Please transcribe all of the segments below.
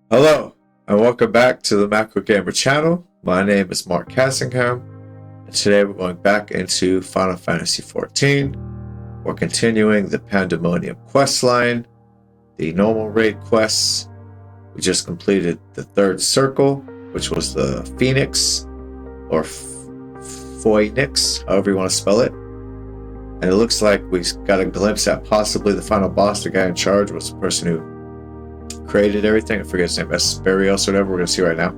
Hello, and welcome back to the Macro Gamer channel. My name is Mark Cassingham, and today we're going back into Final Fantasy XIV. We're continuing the Pandaemonium quest line, the normal raid quests. We just completed the third circle, which was the Phoenix, or Phoenix, however you want to spell it. And it looks like we got a glimpse at possibly the final boss. The guy in charge was the person who created everything. I forget his name, Asphodelos or whatever. We're going to see right now.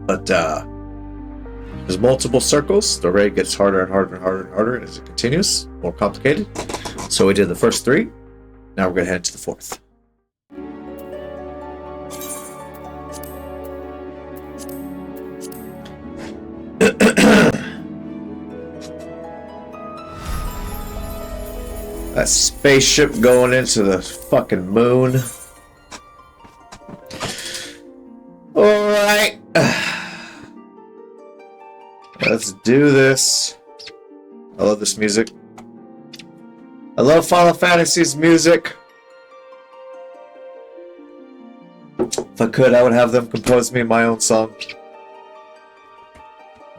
But there's multiple circles. The raid gets harder and harder and harder and harder as it continues, more complicated. So we did the first three. Now we're going to head to the fourth. That spaceship going into the fucking moon. Alright. Let's do this. I love this music. I love Final Fantasy's music. If I could, I would have them compose me my own song.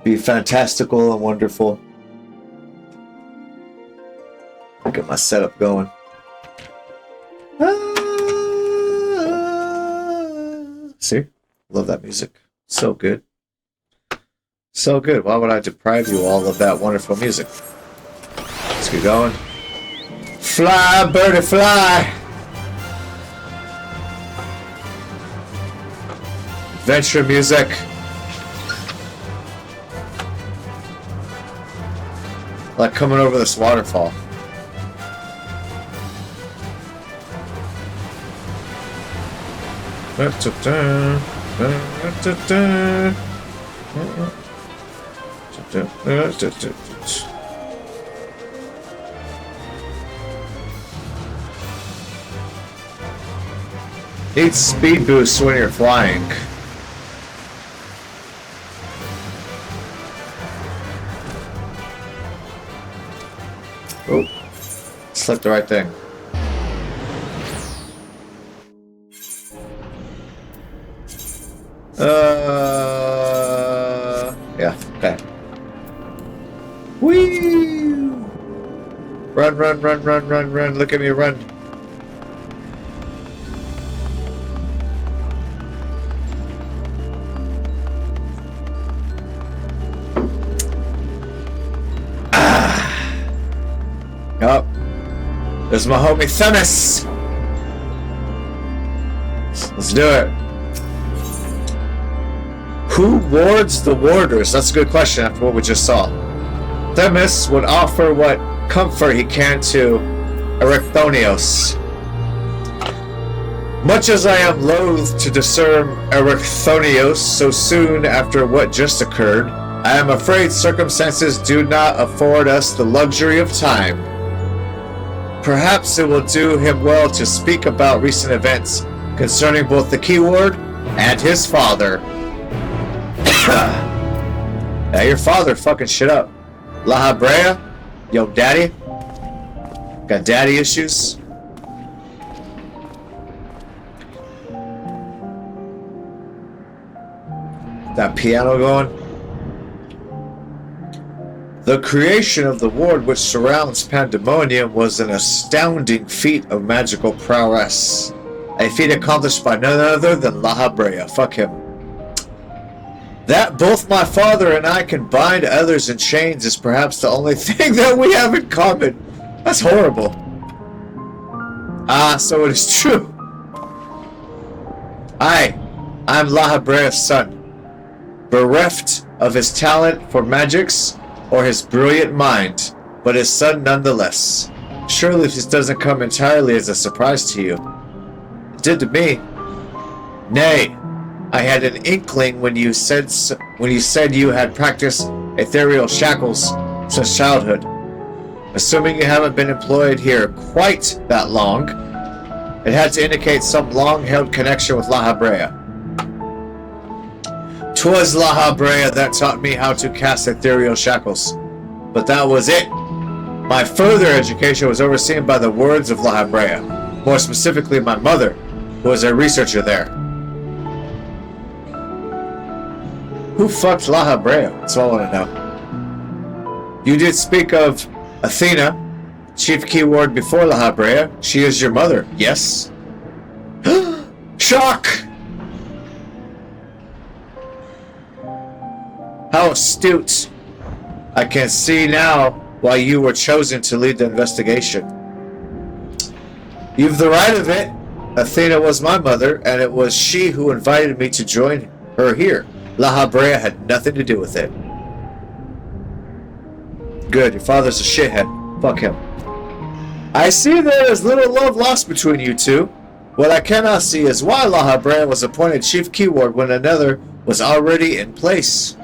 Be fantastical and wonderful. Get my setup going. See? Love that music. So good. So good. Why would I deprive you all of that wonderful music? Let's get going. Fly, birdie, fly! Adventure music. Like coming over this waterfall. Need speed boosts when you're flying. Oh, select the right thing. Yeah, okay. Whee! Run, run, run, run, run, run. Look at me run. Oh, there's my homie Themis. Let's do it. Who wards the warders? That's a good question after what we just saw. Themis would offer what comfort he can to Asphodelos. Much as I am loath to discern Asphodelos so soon after what just occurred, I am afraid circumstances do not afford us the luxury of time. Perhaps it will do him well to speak about recent events concerning both the key ward and his father. Yeah, your father fucking shit up. La Brea? Yo, daddy? Got daddy issues? That piano going? The creation of the ward which surrounds Pandaemonium was an astounding feat of magical prowess. A feat accomplished by none other than La Brea. Fuck him. That both my father and I can bind others in chains is perhaps the only thing that we have in common. That's horrible. Ah, so it is true. I'm La Brea's son. Bereft of his talent for magics or his brilliant mind, but his son nonetheless. Surely this doesn't come entirely as a surprise to you. It did to me. Nay. I had an inkling when you said you had practiced ethereal shackles since childhood. Assuming you haven't been employed here quite that long, it had to indicate some long-held connection with La Brea. 'Twas La Brea that taught me how to cast ethereal shackles, but that was it. My further education was overseen by the words of La Brea, more specifically my mother, who was a researcher there. Who fucked La Habrea? That's all I want to know. You did speak of Athena, chief keyword before La Habrea. She is your mother, yes? Shock! How astute. I can see now why you were chosen to lead the investigation. You've the right of it. Athena was my mother, and it was she who invited me to join her here. La Habrea had nothing to do with it. Good, your father's a shithead. Fuck him. I see there is little love lost between you two. What I cannot see is why La Habrea was appointed chief keyword when another was already in place.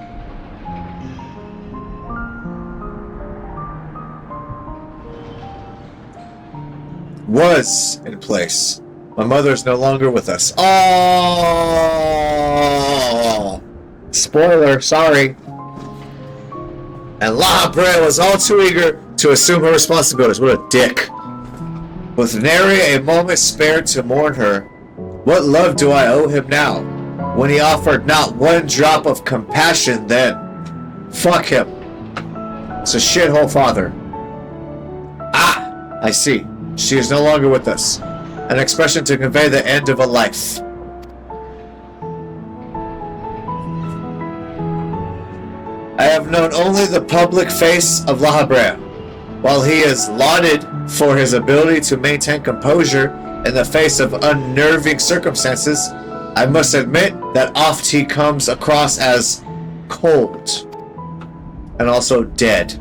Was in place. My mother is no longer with us. Oh, spoiler, sorry. And La Habrea was all too eager to assume her responsibilities. What a dick. With nary a moment spared to mourn her, what love do I owe him now, when he offered not one drop of compassion then? Fuck him. It's a shithole father. Ah, I see. She is no longer with us. An expression to convey the end of a life. I have known only the public face of La Habrea. While he is lauded for his ability to maintain composure in the face of unnerving circumstances, I must admit that oft he comes across as cold and also dead.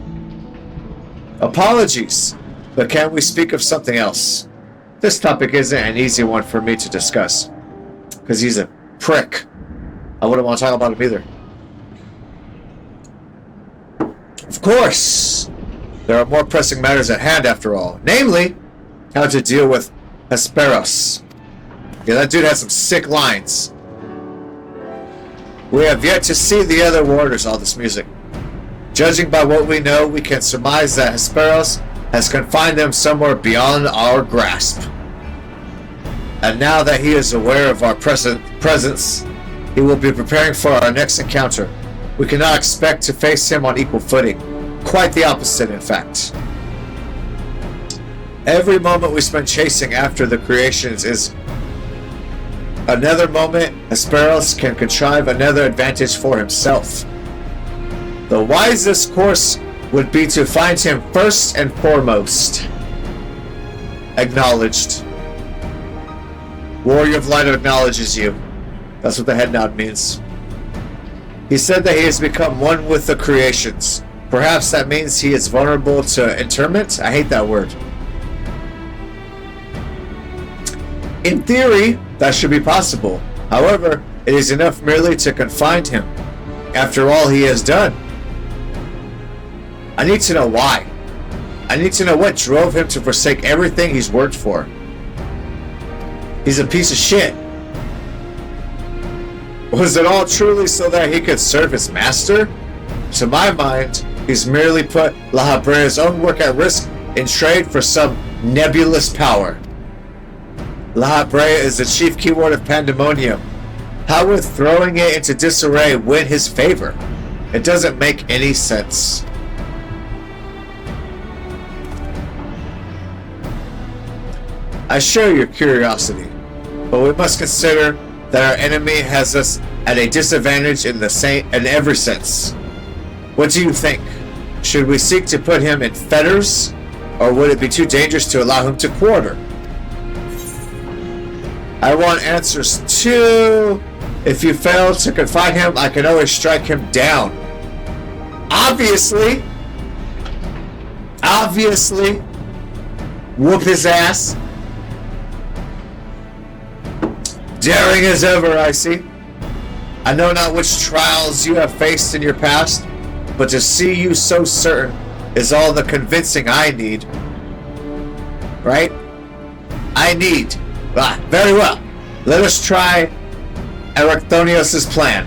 Apologies, but can we speak of something else? This topic isn't an easy one for me to discuss, because he's a prick. I wouldn't want to talk about him either. Of course, there are more pressing matters at hand after all, namely, how to deal with Asphodelos. Yeah, that dude has some sick lines. We have yet to see the other warders, all this music. Judging by what we know, we can surmise that Asphodelos has confined them somewhere beyond our grasp. And now that he is aware of our presence, he will be preparing for our next encounter. We cannot expect to face him on equal footing. Quite the opposite, in fact. Every moment we spend chasing after the creations is another moment Asphodelos can contrive another advantage for himself. The wisest course would be to find him first and foremost. Acknowledged. Warrior of Light acknowledges you. That's what the head nod means. He said that he has become one with the creations. Perhaps that means he is vulnerable to interment? I hate that word. In theory, that should be possible. However, it is enough merely to confine him. After all he has done. I need to know why. I need to know what drove him to forsake everything he's worked for. He's a piece of shit. Was it all truly so that he could serve his master? To my mind, he's merely put La Habrea's own work at risk in trade for some nebulous power. La Habrea is the chief keyword of Pandaemonium. How would throwing it into disarray win his favor? It doesn't make any sense. I share your curiosity, but we must consider that our enemy has us at a disadvantage in every sense. What do you think? Should we seek to put him in fetters, or would it be too dangerous to allow him to quarter? I want answers too. If you fail to confine him, I can always strike him down. Obviously, whoop his ass. Daring as ever, I see. I know not which trials you have faced in your past, but to see you so certain is all the convincing I need. Right? I need. Very well. Let us try Asphodelos' plan.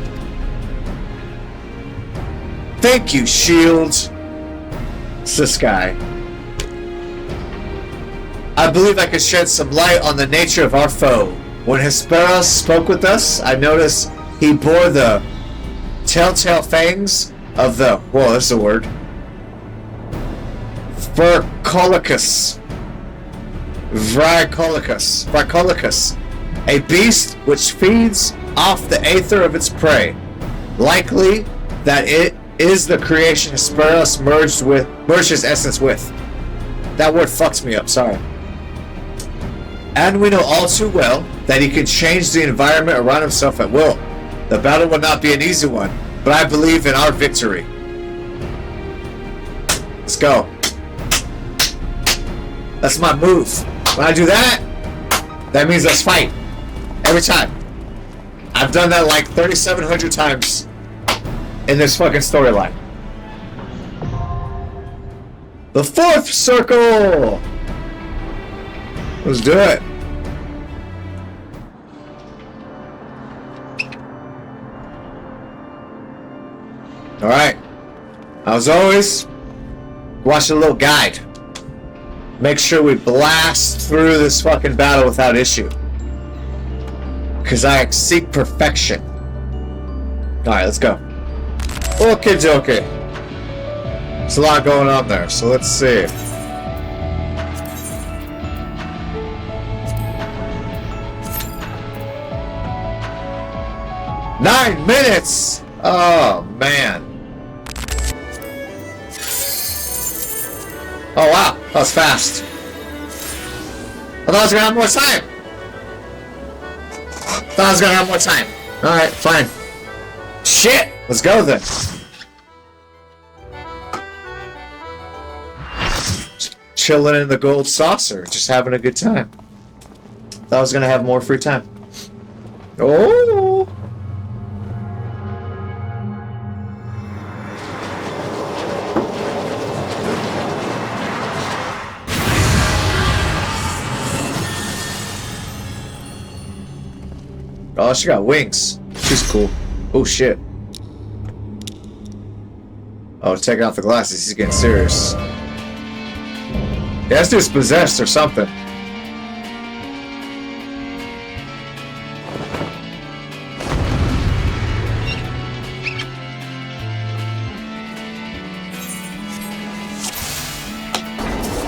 Thank you, Shield. It's this guy. I believe I can shed some light on the nature of our foe. When Asphodelos spoke with us, I noticed he bore the telltale fangs of the, whoa, that's a word, Vricolaicus, a beast which feeds off the aether of its prey. Likely that it is the creation Asphodelos merged his essence with. That word fucks me up, sorry. And we know all too well that he can change the environment around himself at will. The battle will not be an easy one, but I believe in our victory. Let's go. That's my move. When I do that, that means let's fight. Every time. I've done that like 3,700 times in this fucking storyline. The fourth circle! Let's do it. Alright. As always, watch a little guide. Make sure we blast through this fucking battle without issue. Because I seek perfection. Alright, let's go. Okay, dokie. There's a lot going on there, so let's see. Nine minutes! Oh, man. Oh, wow. That was fast. I thought I was gonna have more time. Alright, fine. Shit! Let's go then. Just chilling in the gold saucer. Just having a good time. Thought I was gonna have more free time. Oh! Oh, she got wings. She's cool. Oh, shit. Oh, taking off the glasses. He's getting serious. Yeah, this dude's possessed or something.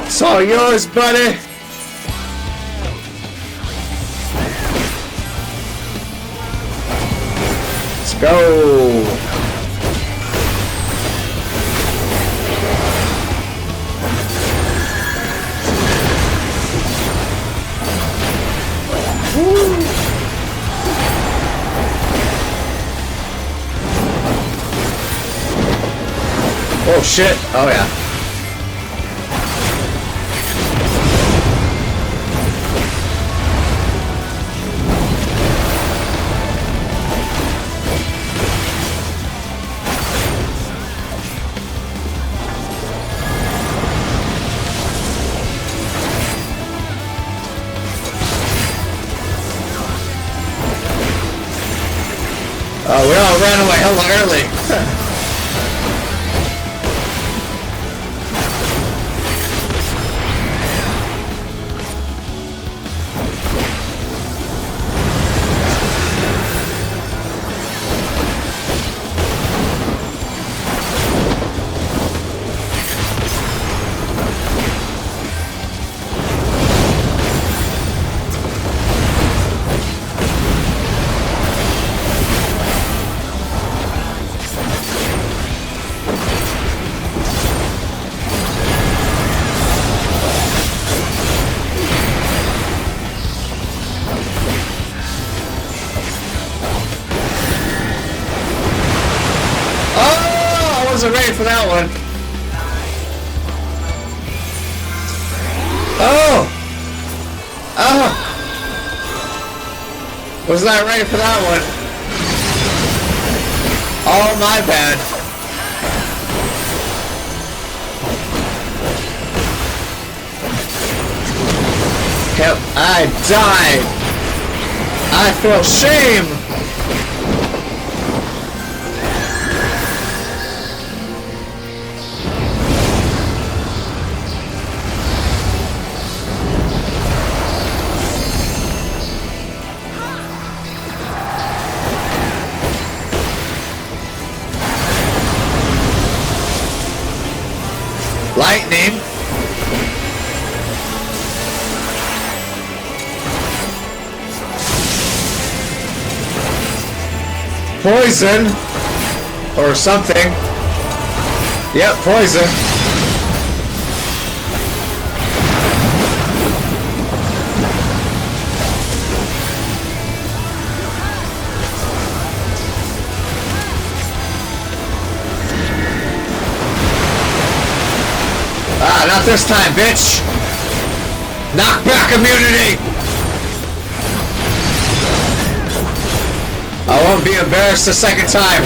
It's all yours, buddy. Go! Woo. Oh shit! Oh yeah. Oh, we all ran away hella early. Wasn't ready for that one. Oh! Oh! Was not ready for that one. Oh, my bad. Yep, I died. I feel shame. poison or something. Yep, poison. Ah, not this time, bitch. Knockback immunity. I won't be embarrassed a second time.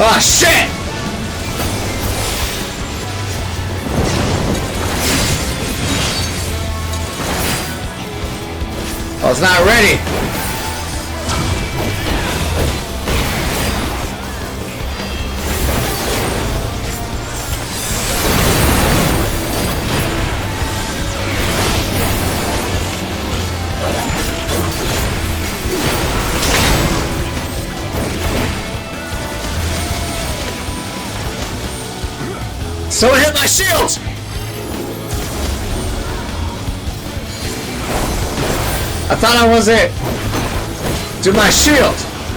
Oh shit! I was not ready. Someone hit my shield! I thought I was it. To my shield.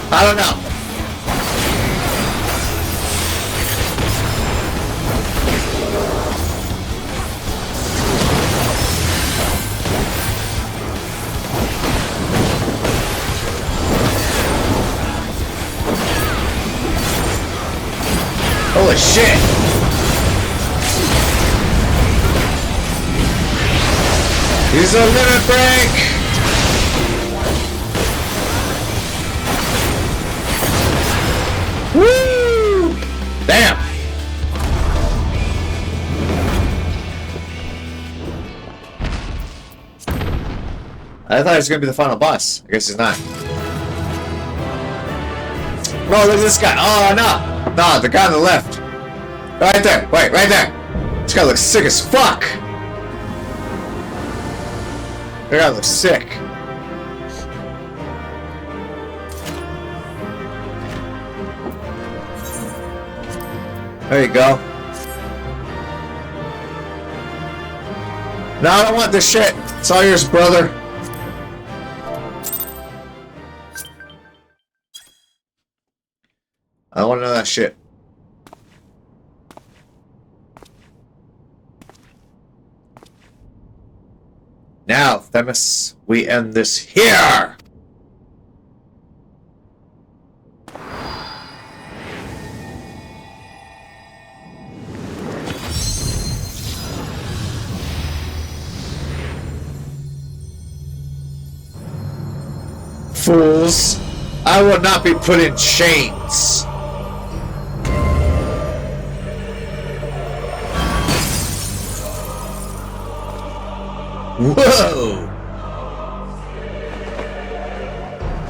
I don't know. Holy shit. Use a limit break! Woo! Damn! I thought he was gonna be the final boss. I guess he's not. No, look at this guy. Oh, no! No, the guy on the left. Right there. Wait, right there. This guy looks sick as fuck. That guy looks sick. There you go. No, I don't want this shit. It's all yours, brother. I don't want none of that shit. Now, Themis, we end this here! Fools, I will not be put in chains. Whoa!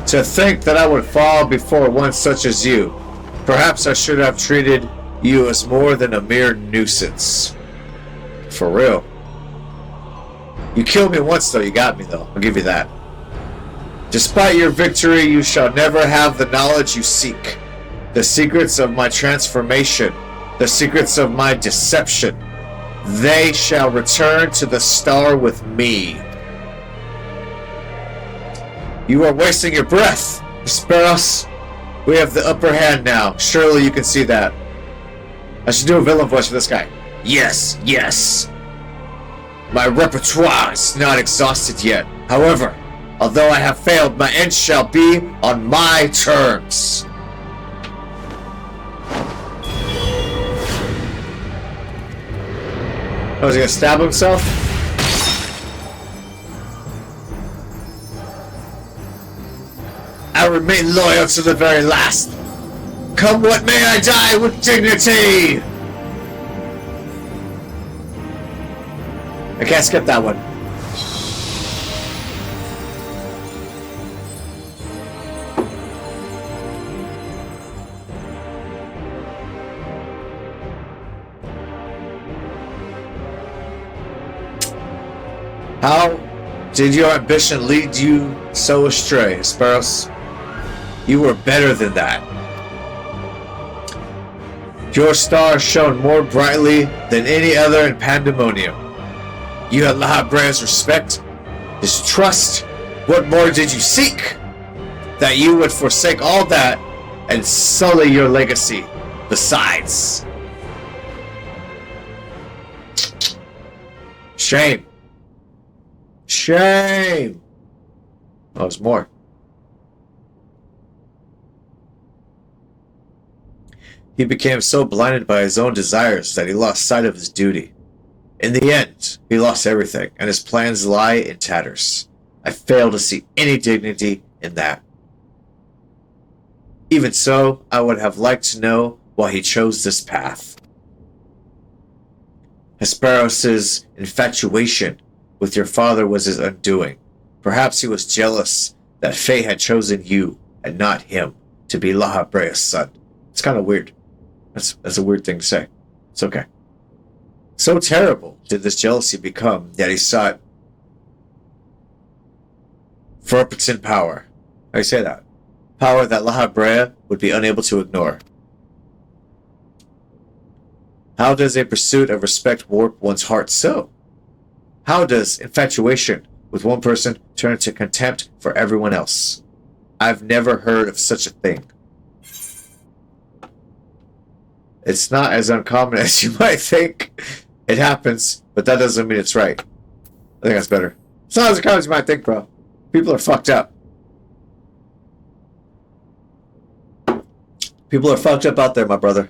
To think that I would fall before one such as you. Perhaps I should have treated you as more than a mere nuisance. For real. You killed me once though, you got me though. I'll give you that. Despite your victory, you shall never have the knowledge you seek. The secrets of my transformation. The secrets of my deception. they shall return to the star with me. You are wasting your breath, Asphodelos. We have the upper hand now. Surely you can see that. I should do a villain voice for this guy. Yes, yes. My repertoire is not exhausted yet. However, although I have failed, my end shall be on my terms. Oh, is he gonna stab himself? I remain loyal to the very last. Come what may, I die with dignity. I can't skip that one. How did your ambition lead you so astray, Asphodelos? You were better than that. Your star shone more brightly than any other in Pandaemonium. You had Lahabrea's respect, his trust. What more did you seek? That you would forsake all that and sully your legacy. Besides. Shame. Shame. Oh, there's more. He became so blinded by his own desires that he lost sight of his duty. In the end, he lost everything, and his plans lie in tatters. I fail to see any dignity in that. Even so, I would have liked to know why he chose this path. Hesperos's infatuation with your father was his undoing. Perhaps he was jealous that fate had chosen you and not him to be Lahabrea's son. It's kind of weird. That's a weird thing to say. It's okay. So terrible did this jealousy become that he sought verpotent power. How do you say that? Power that Lahabrea would be unable to ignore. How does a pursuit of respect warp one's heart so? How does infatuation with one person turn to contempt for everyone else? I've never heard of such a thing. It's not as uncommon as you might think. It happens, but that doesn't mean it's right. I think that's better. It's not as uncommon as you might think, bro. People are fucked up. People are fucked up out there, my brother.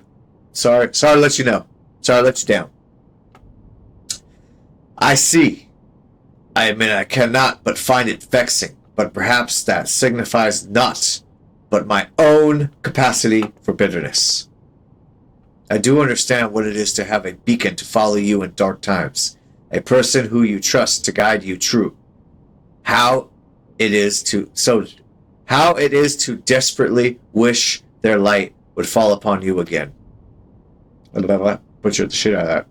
Sorry to let you know. Sorry to let you down. I see. I admit I cannot but find it vexing, but perhaps that signifies not but my own capacity for bitterness. I do understand what it is to have a beacon to follow you in dark times, a person who you trust to guide you true. How it is to desperately wish their light would fall upon you again. Butcher the shit out of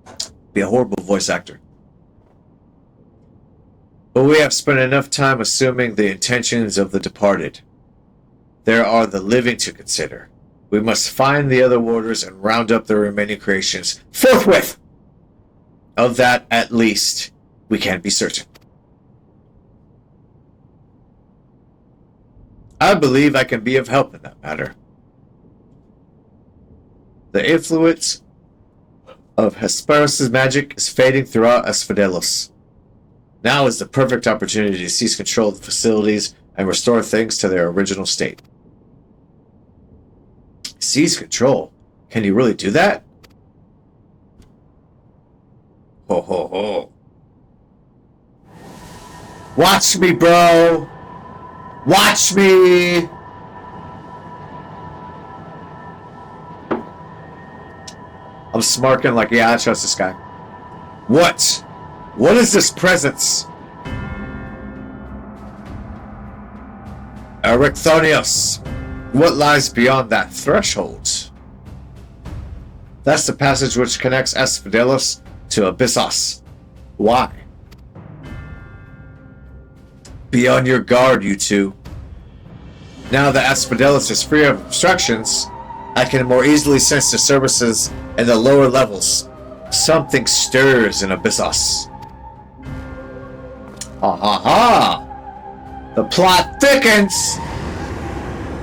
that. Be a horrible voice actor. But we have spent enough time assuming the intentions of the departed. There are the living to consider. We must find the other warders and round up the remaining creations forthwith. Of that, at least, we can be certain. I believe I can be of help in that matter. The influence of Hesperos's magic is fading throughout Asphodelos. Now is the perfect opportunity to seize control of the facilities and restore things to their original state. Seize control? Can you really do that? Ho ho ho. Watch me, bro! Watch me! I'm smirking like, yeah, I trust this guy. What? What is this presence? Erecthonios. What lies beyond that threshold? That's the passage which connects Asphodelos to Abyssos. Why? Be on your guard, you two. Now that Asphodelos is free of obstructions, I can more easily sense the services in the lower levels. Something stirs in Abyssos. Ha ha ha! The plot thickens!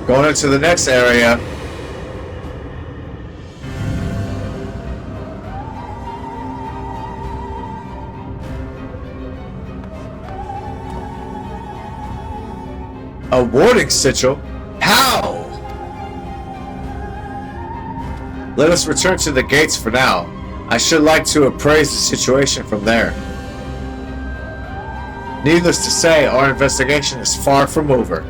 Going into the next area. A warning sigil? How? Let us return to the gates for now. I should like to appraise the situation from there. Needless to say, our investigation is far from over.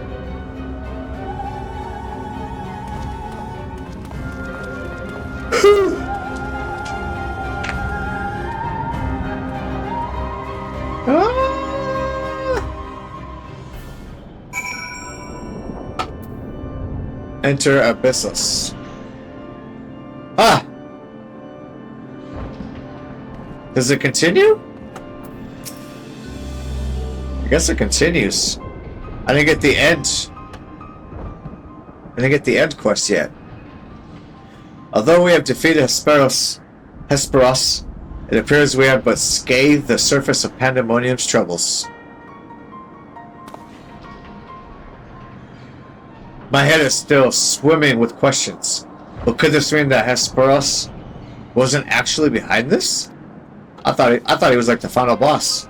Enter Abyssos. Ah! Does it continue? I guess it continues. I didn't get the end. I didn't get the end quest yet. Although we have defeated Hesperos, it appears we have but scathed the surface of Pandaemonium's troubles. My head is still swimming with questions. But could this mean that Hesperos wasn't actually behind this? I thought he was like the final boss.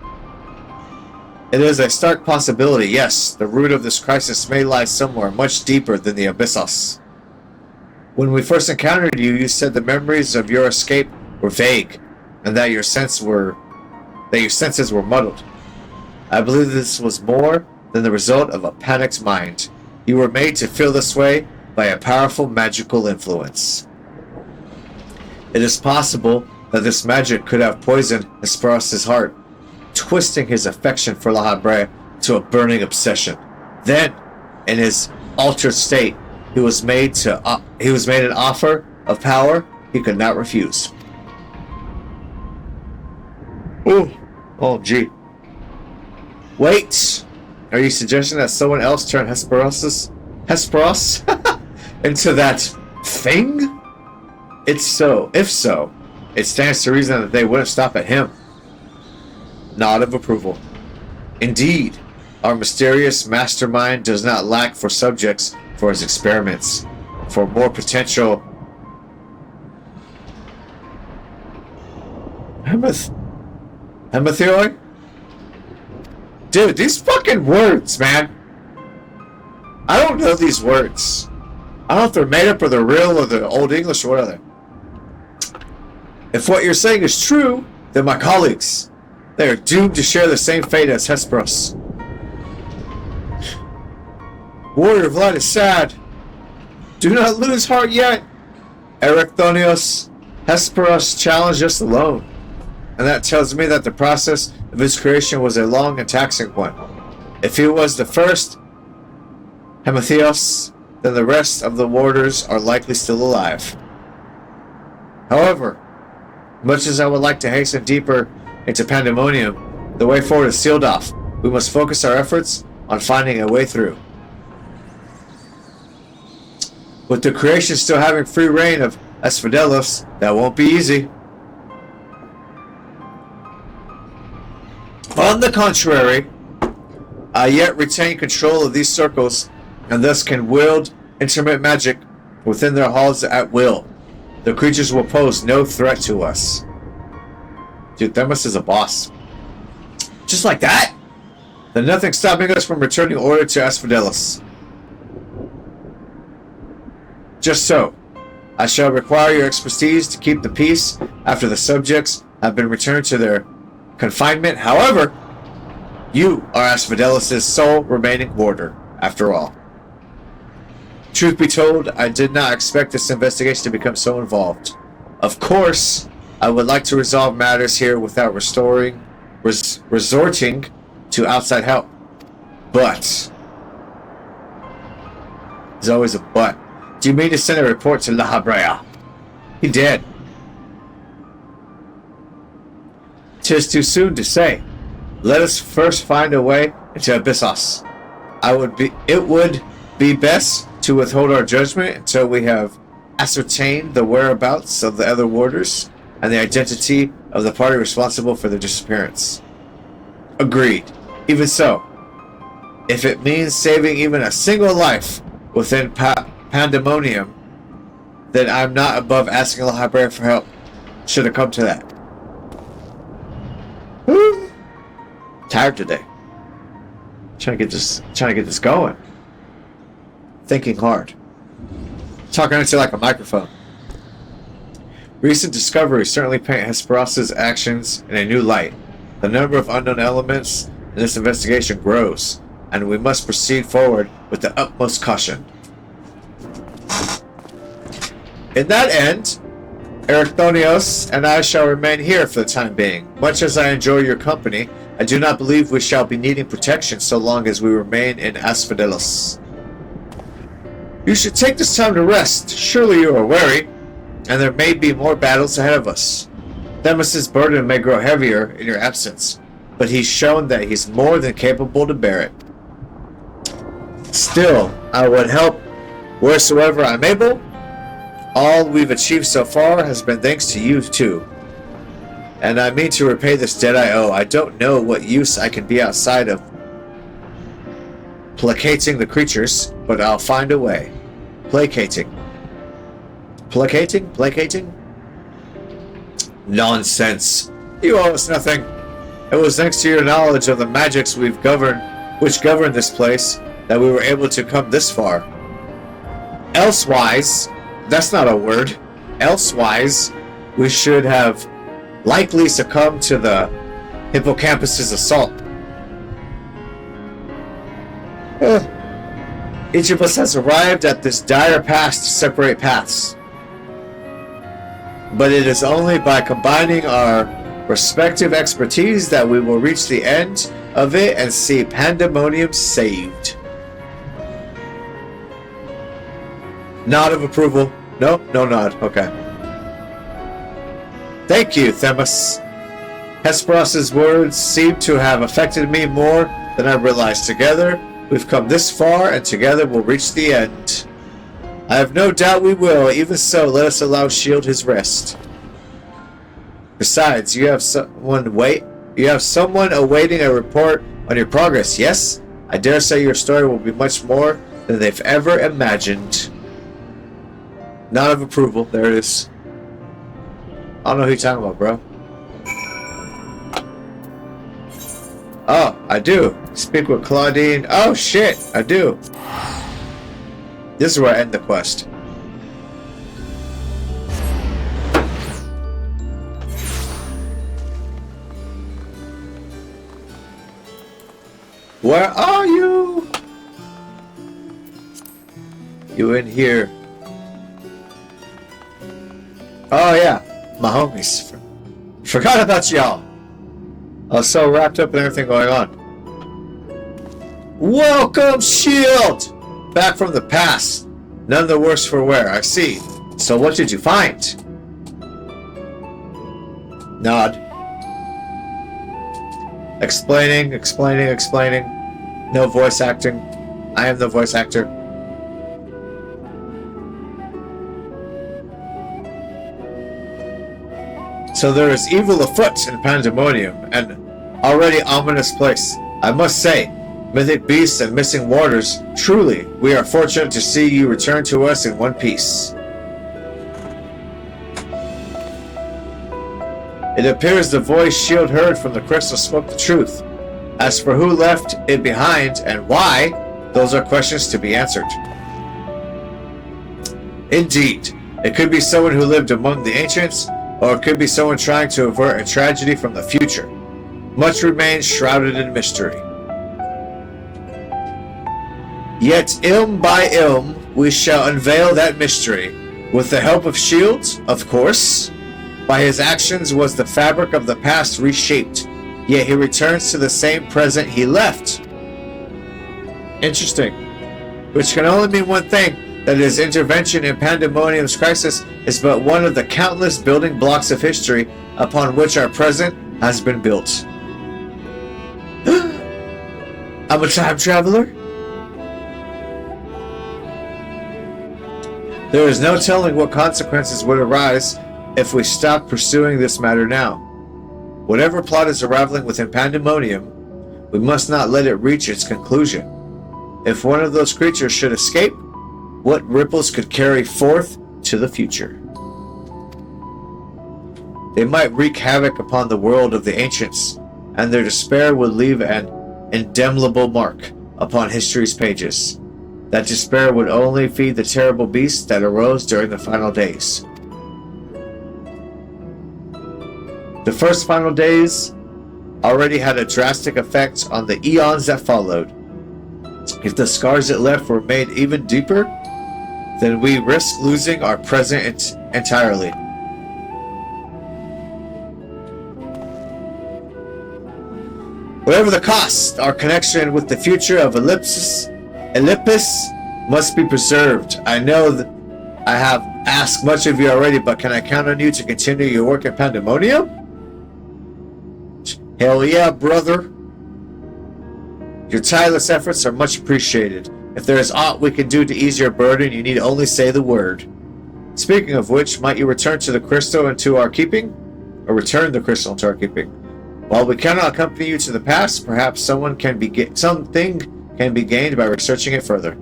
It is a stark possibility, yes. The root of this crisis may lie somewhere much deeper than the Abyssos. When we first encountered you, you said the memories of your escape were vague, and that your senses were muddled. I believe this was more than the result of a panicked mind. You were made to feel this way by a powerful magical influence. It is possible that this magic could have poisoned Hesperos' heart, twisting his affection for La Habrea to a burning obsession. Then, in his altered state, he was made an offer of power he could not refuse. Ooh. Oh, gee. Wait! Are you suggesting that someone else turned Hesperos into that thing? If so, it stands to reason that they wouldn't stop at him. Nod of approval. Indeed, our mysterious mastermind does not lack for subjects for his experiments. For more potential Hematheoi? Dude, these fucking words, man. I don't know these words. I don't know if they're made up or they're real or they're Old English or whatever. If what you're saying is true, then my colleagues, they are doomed to share the same fate as Hesperos. Warrior of Light is sad. Do not lose heart yet. Erechthonios, Hesperos challenged us alone. And that tells me that the process of his creation was a long and taxing one. If he was the first Hematheos, then the rest of the warders are likely still alive. However, much as I would like to hasten deeper into Pandaemonium, the way forward is sealed off. We must focus our efforts on finding a way through. With the creation still having free reign of Asphodelos, that won't be easy. On the contrary, I yet retain control of these circles, and thus can wield intermittent magic within their halls at will. The creatures will pose no threat to us. Dude, Themis is a boss. Just like that? Then nothing's stopping us from returning order to Asphodelos. Just so. I shall require your expertise to keep the peace after the subjects have been returned to their confinement. However, you are Asphodelos' sole remaining warder, after all. Truth be told, I did not expect this investigation to become so involved. Of course, I would like to resolve matters here without resorting to outside help. But, there's always a but. Do you mean to send a report to La Habrea? He did. 'Tis too soon to say. Let us first find a way into Abyssos. It would be best to withhold our judgment until we have ascertained the whereabouts of the other warders. and the identity of the party responsible for their disappearance. Agreed. Even so, if it means saving even a single life within Pandaemonium, then I'm not above asking the librarian for help. Should it come to that. Woo. Tired today. Trying to get this going. Thinking hard. Talking into like a microphone. Recent discoveries certainly paint Asphodelos' actions in a new light. The number of unknown elements in this investigation grows, and we must proceed forward with the utmost caution. In that end, Asphodelos and I shall remain here for the time being. Much as I enjoy your company, I do not believe we shall be needing protection so long as we remain in Asphodelos. You should take this time to rest. Surely you are weary, and there may be more battles ahead of us. Themis' burden may grow heavier in your absence, but he's shown that he's more than capable to bear it. Still, I would help wheresoever I'm able. All we've achieved so far has been thanks to you, too. And I mean to repay this debt I owe. I don't know what use I can be outside of placating the creatures, but I'll find a way. Placating? Nonsense. You owe us nothing. It was thanks to your knowledge of the magics which govern this place that we were able to come this far. Elsewise, that's not a word. Elsewise, we should have likely succumbed to the hippocampus's assault. Each of us has arrived at this dire pass to separate paths. But it is only by combining our respective expertise that we will reach the end of it and see Pandaemonium saved. Nod of approval. No nod. Okay. Thank you, Themis. Hesperos' words seem to have affected me more than I realized. Together, we've come this far, and together we'll reach the end. I have no doubt we will. Even so, let us allow Shield his rest. Besides, you have someone awaiting a report on your progress, yes? I dare say your story will be much more than they've ever imagined. Nod of approval. There it is. I don't know who you're talking about, bro. Oh, I do. Speak with Claudine. Oh, shit. I do. This is where I end the quest. Where are you? You in here. Oh, yeah. My homies. Forgot about y'all. I was so wrapped up in everything going on. Welcome, Shield! Back from the past. None the worse for wear, I see. So what did you find? Nod. Explaining. No voice acting. I am the voice actor. So there is evil afoot in Pandaemonium, an already ominous place. I must say, mythic beasts and missing waters, truly, we are fortunate to see you return to us in one piece. It appears the voice Shield heard from the crystal spoke the truth. As for who left it behind and why, those are questions to be answered. Indeed, it could be someone who lived among the ancients, or it could be someone trying to avert a tragedy from the future. Much remains shrouded in mystery. Yet, ilm by ilm, we shall unveil that mystery. With the help of Shield, of course. By his actions was the fabric of the past reshaped, yet he returns to the same present he left. Interesting. Which can only mean one thing, that his intervention in Pandaemonium's crisis is but one of the countless building blocks of history upon which our present has been built. I'm a time traveler? There is no telling what consequences would arise if we stop pursuing this matter now. Whatever plot is unraveling within Pandaemonium, we must not let it reach its conclusion. If one of those creatures should escape, what ripples could carry forth to the future? They might wreak havoc upon the world of the ancients, and their despair would leave an indelible mark upon history's pages. That despair would only feed the terrible beast that arose during the final days. The first final days already had a drastic effect on the eons that followed. If the scars it left were made even deeper, then we risk losing our present entirely. Whatever the cost, our connection with the future of Olympus must be preserved. I know that I have asked much of you already, but can I count on you to continue your work in Pandaemonium? Hell yeah, brother. Your tireless efforts are much appreciated. If there is aught we can do to ease your burden, you need only say the word. Speaking of which, might you return the crystal into our keeping? While we cannot accompany you to the past, perhaps something can be gained by researching it further.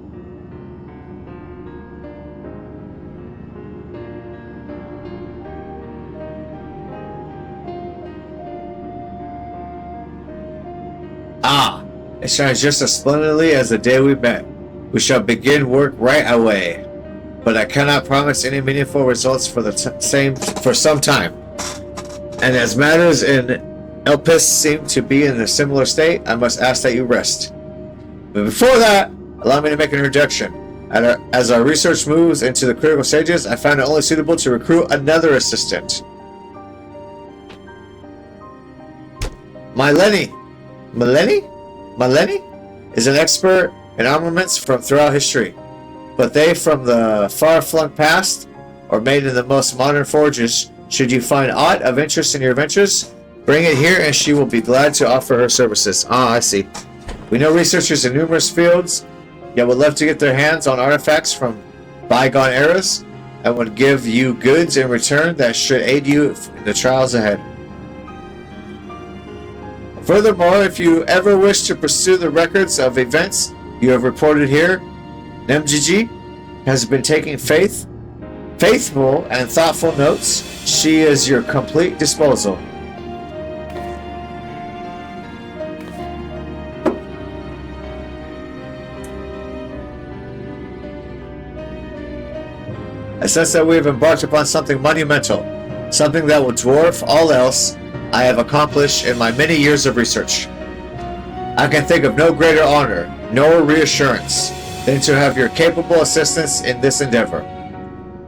Ah, it shines just as splendidly as the day we met. We shall begin work right away, but I cannot promise any meaningful results for some time. And as matters in Elpis seem to be in a similar state, I must ask that you rest. But before that, allow me to make an introduction. As our research moves into the critical stages, I found it only suitable to recruit another assistant. Maleni is an expert in armaments from throughout history, but they from the far-flung past or made in the most modern forges. Should you find aught of interest in your ventures, bring it here and she will be glad to offer her services. Ah, I see. We know researchers in numerous fields, yet would love to get their hands on artifacts from bygone eras and would give you goods in return that should aid you in the trials ahead. Furthermore, if you ever wish to pursue the records of events you have reported here, Nemjiji has been taking faithful and thoughtful notes. She is your complete disposal. I sense that we have embarked upon something monumental, something that will dwarf all else I have accomplished in my many years of research. I can think of no greater honor, nor reassurance, than to have your capable assistance in this endeavor.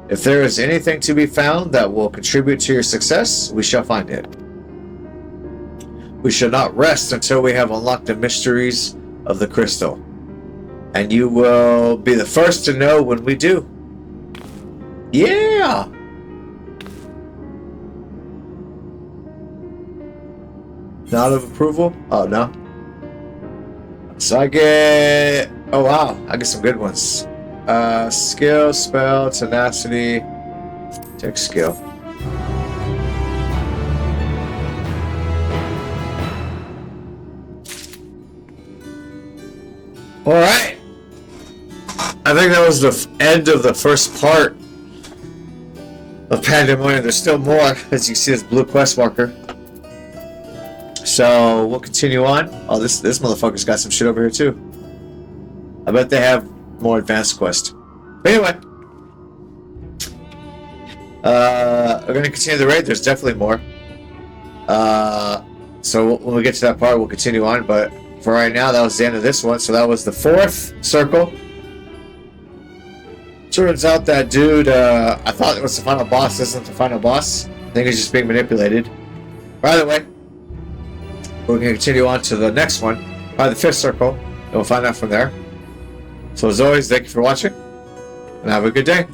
If there is anything to be found that will contribute to your success, we shall find it. We shall not rest until we have unlocked the mysteries of the crystal, and you will be the first to know when we do. Yeah! Nod of approval? Oh, no. So I get... Oh, wow. I get some good ones. Skill, spell, tenacity. Take skill. Alright. I think that was the end of the first part of Pandaemonium. There's still more, as you see this blue quest marker. So we'll continue on. Oh, this motherfucker's got some shit over here too. I bet they have more advanced quests. But anyway, we're gonna continue the raid. There's definitely more. So when we get to that part, we'll continue on. But for right now, that was the end of this one. So that was the 4th circle. Turns out that dude, I thought it was the final boss. This isn't the final boss. I think he's just being manipulated. By the way, we're going to continue on to the next one, probably the 5th circle, and we'll find out from there. So as always, thank you for watching, and have a good day.